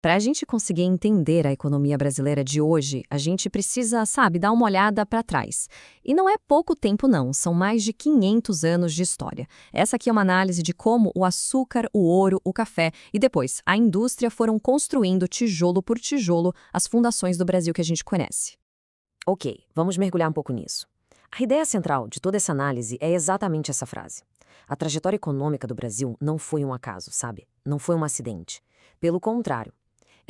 Para a gente conseguir entender a economia brasileira de hoje, a gente precisa, sabe, dar uma olhada para trás. E não é pouco tempo, não, são mais de 500 anos de história. Essa aqui é uma análise de como o açúcar, o ouro, o café e depois a indústria foram construindo tijolo por tijolo as fundações do Brasil que a gente conhece. Ok, vamos mergulhar um pouco nisso. A ideia central de toda essa análise é exatamente essa frase. A trajetória econômica do Brasil não foi um acaso, sabe? Não foi um acidente. Pelo contrário,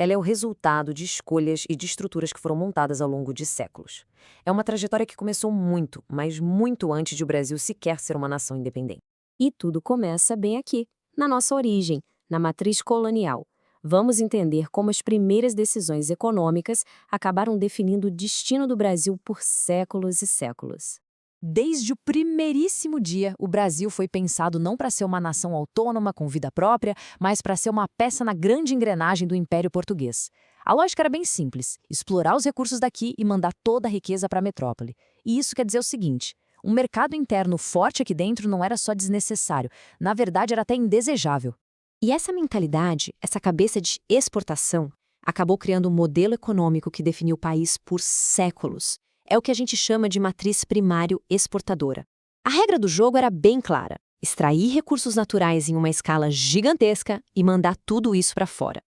ela é o resultado de escolhas e de estruturas que foram montadas ao longo de séculos. É uma trajetória que começou muito, mas muito antes de o Brasil sequer ser uma nação independente. E tudo começa bem aqui, na nossa origem, na matriz colonial. Vamos entender como as primeiras decisões econômicas acabaram definindo o destino do Brasil por séculos e séculos. Desde o primeiríssimo dia, o Brasil foi pensado não para ser uma nação autônoma com vida própria, mas para ser uma peça na grande engrenagem do Império Português. A lógica era bem simples: explorar os recursos daqui e mandar toda a riqueza para a metrópole. E isso quer dizer o seguinte: um mercado interno forte aqui dentro não era só desnecessário, na verdade era até indesejável. E essa mentalidade, essa cabeça de exportação, acabou criando um modelo econômico que definiu o país por séculos. É o que a gente chama de matriz primário-exportadora. A regra do jogo era bem clara: extrair recursos naturais em uma escala gigantesca e mandar tudo isso para fora.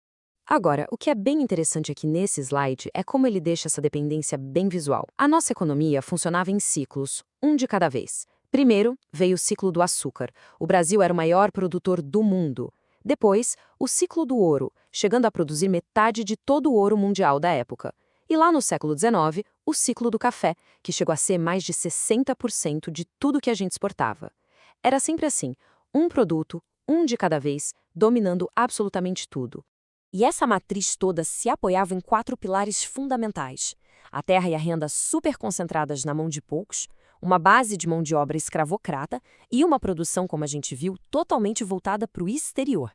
Agora, o que é bem interessante aqui nesse slide é como ele deixa essa dependência bem visual. A nossa economia funcionava em ciclos, um de cada vez. Primeiro, veio o ciclo do açúcar. O Brasil era o maior produtor do mundo. Depois, o ciclo do ouro, chegando a produzir metade de todo o ouro mundial da época. E lá no século XIX, o ciclo do café, que chegou a ser mais de 60% de tudo que a gente exportava. Era sempre assim, um produto, um de cada vez, dominando absolutamente tudo. E essa matriz toda se apoiava em 4 pilares fundamentais: a terra e a renda super concentradas na mão de poucos, uma base de mão de obra escravocrata e uma produção, como a gente viu, totalmente voltada para o exterior.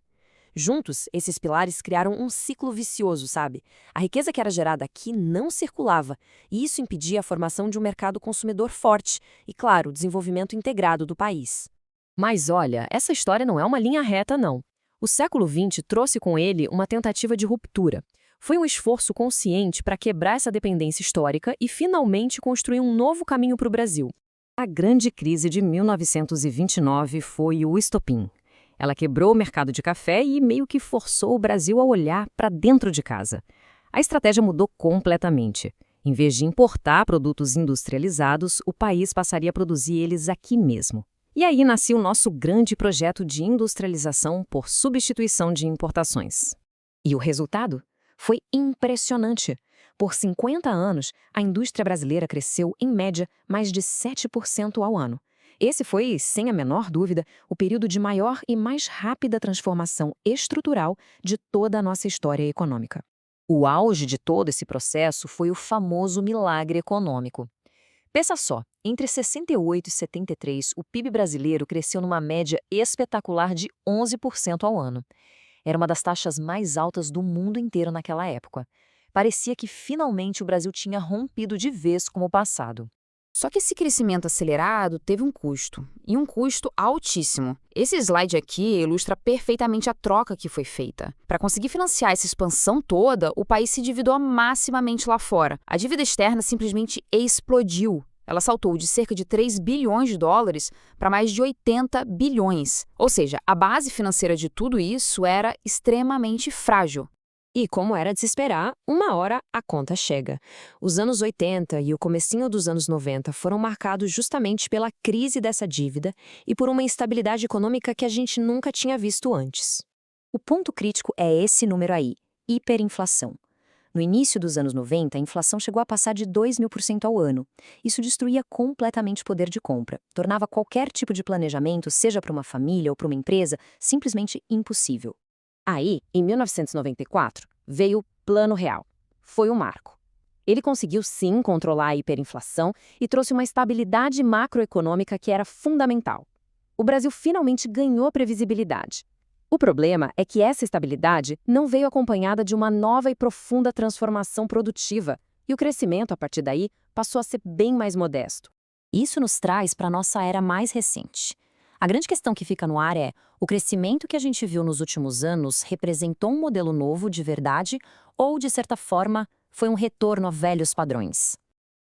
Juntos, esses pilares criaram um ciclo vicioso, sabe? A riqueza que era gerada aqui não circulava, e isso impedia a formação de um mercado consumidor forte e, claro, o desenvolvimento integrado do país. Mas olha, essa história não é uma linha reta, não. O século XX trouxe com ele uma tentativa de ruptura. Foi um esforço consciente para quebrar essa dependência histórica e finalmente construir um novo caminho para o Brasil. A grande crise de 1929 foi o estopim. Ela quebrou o mercado de café e meio que forçou o Brasil a olhar para dentro de casa. A estratégia mudou completamente. Em vez de importar produtos industrializados, o país passaria a produzir eles aqui mesmo. E aí nasceu o nosso grande projeto de industrialização por substituição de importações. E o resultado? Foi impressionante. Por 50 anos, a indústria brasileira cresceu, em média, mais de 7% ao ano. Esse foi, sem a menor dúvida, o período de maior e mais rápida transformação estrutural de toda a nossa história econômica. O auge de todo esse processo foi o famoso milagre econômico. Pensa só, entre 68 e 73, o PIB brasileiro cresceu numa média espetacular de 11% ao ano. Era uma das taxas mais altas do mundo inteiro naquela época. Parecia que finalmente o Brasil tinha rompido de vez com o passado. Só que esse crescimento acelerado teve um custo, e um custo altíssimo. Esse slide aqui ilustra perfeitamente a troca que foi feita. Para conseguir financiar essa expansão toda, o país se endividou maximamente lá fora. A dívida externa simplesmente explodiu. Ela saltou de cerca de 3 bilhões de dólares para mais de 80 bilhões. Ou seja, a base financeira de tudo isso era extremamente frágil. E como era de se esperar, uma hora a conta chega. Os anos 80 e o comecinho dos anos 90 foram marcados justamente pela crise dessa dívida e por uma instabilidade econômica que a gente nunca tinha visto antes. O ponto crítico é esse número aí, hiperinflação. No início dos anos 90, a inflação chegou a passar de 2.000% ao ano. Isso destruía completamente o poder de compra, tornava qualquer tipo de planejamento, seja para uma família ou para uma empresa, simplesmente impossível. Aí, em 1994, veio o Plano Real. Foi um marco. Ele conseguiu, sim, controlar a hiperinflação e trouxe uma estabilidade macroeconômica que era fundamental. O Brasil finalmente ganhou previsibilidade. O problema é que essa estabilidade não veio acompanhada de uma nova e profunda transformação produtiva, e o crescimento, a partir daí, passou a ser bem mais modesto. Isso nos traz para a nossa era mais recente. A grande questão que fica no ar é: o crescimento que a gente viu nos últimos anos representou um modelo novo de verdade ou, de certa forma, foi um retorno a velhos padrões?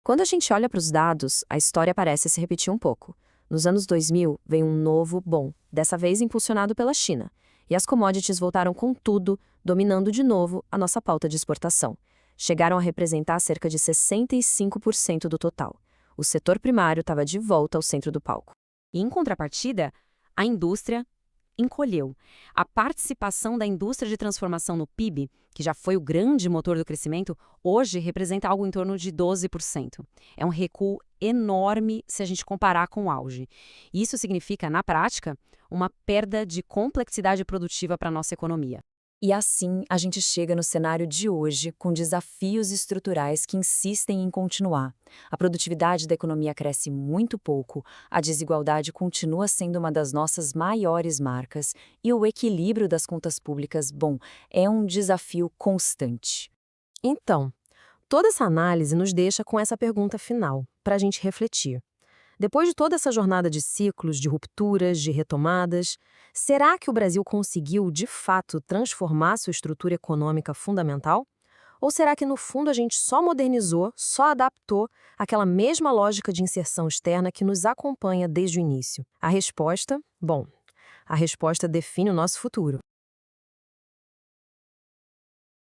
Quando a gente olha para os dados, a história parece se repetir um pouco. Nos anos 2000, veio um novo boom, dessa vez impulsionado pela China. E as commodities voltaram com tudo, dominando de novo a nossa pauta de exportação. Chegaram a representar cerca de 65% do total. O setor primário estava de volta ao centro do palco. E, em contrapartida, a indústria encolheu. A participação da indústria de transformação no PIB, que já foi o grande motor do crescimento, hoje representa algo em torno de 12%. É um recuo enorme se a gente comparar com o auge. Isso significa, na prática, uma perda de complexidade produtiva para a nossa economia. E assim, a gente chega no cenário de hoje com desafios estruturais que insistem em continuar. A produtividade da economia cresce muito pouco, a desigualdade continua sendo uma das nossas maiores marcas e o equilíbrio das contas públicas, bom, é um desafio constante. Então, toda essa análise nos deixa com essa pergunta final, para a gente refletir. Depois de toda essa jornada de ciclos, de rupturas, de retomadas, será que o Brasil conseguiu, de fato, transformar sua estrutura econômica fundamental? Ou será que, no fundo, a gente só modernizou, só adaptou aquela mesma lógica de inserção externa que nos acompanha desde o início? A resposta define o nosso futuro.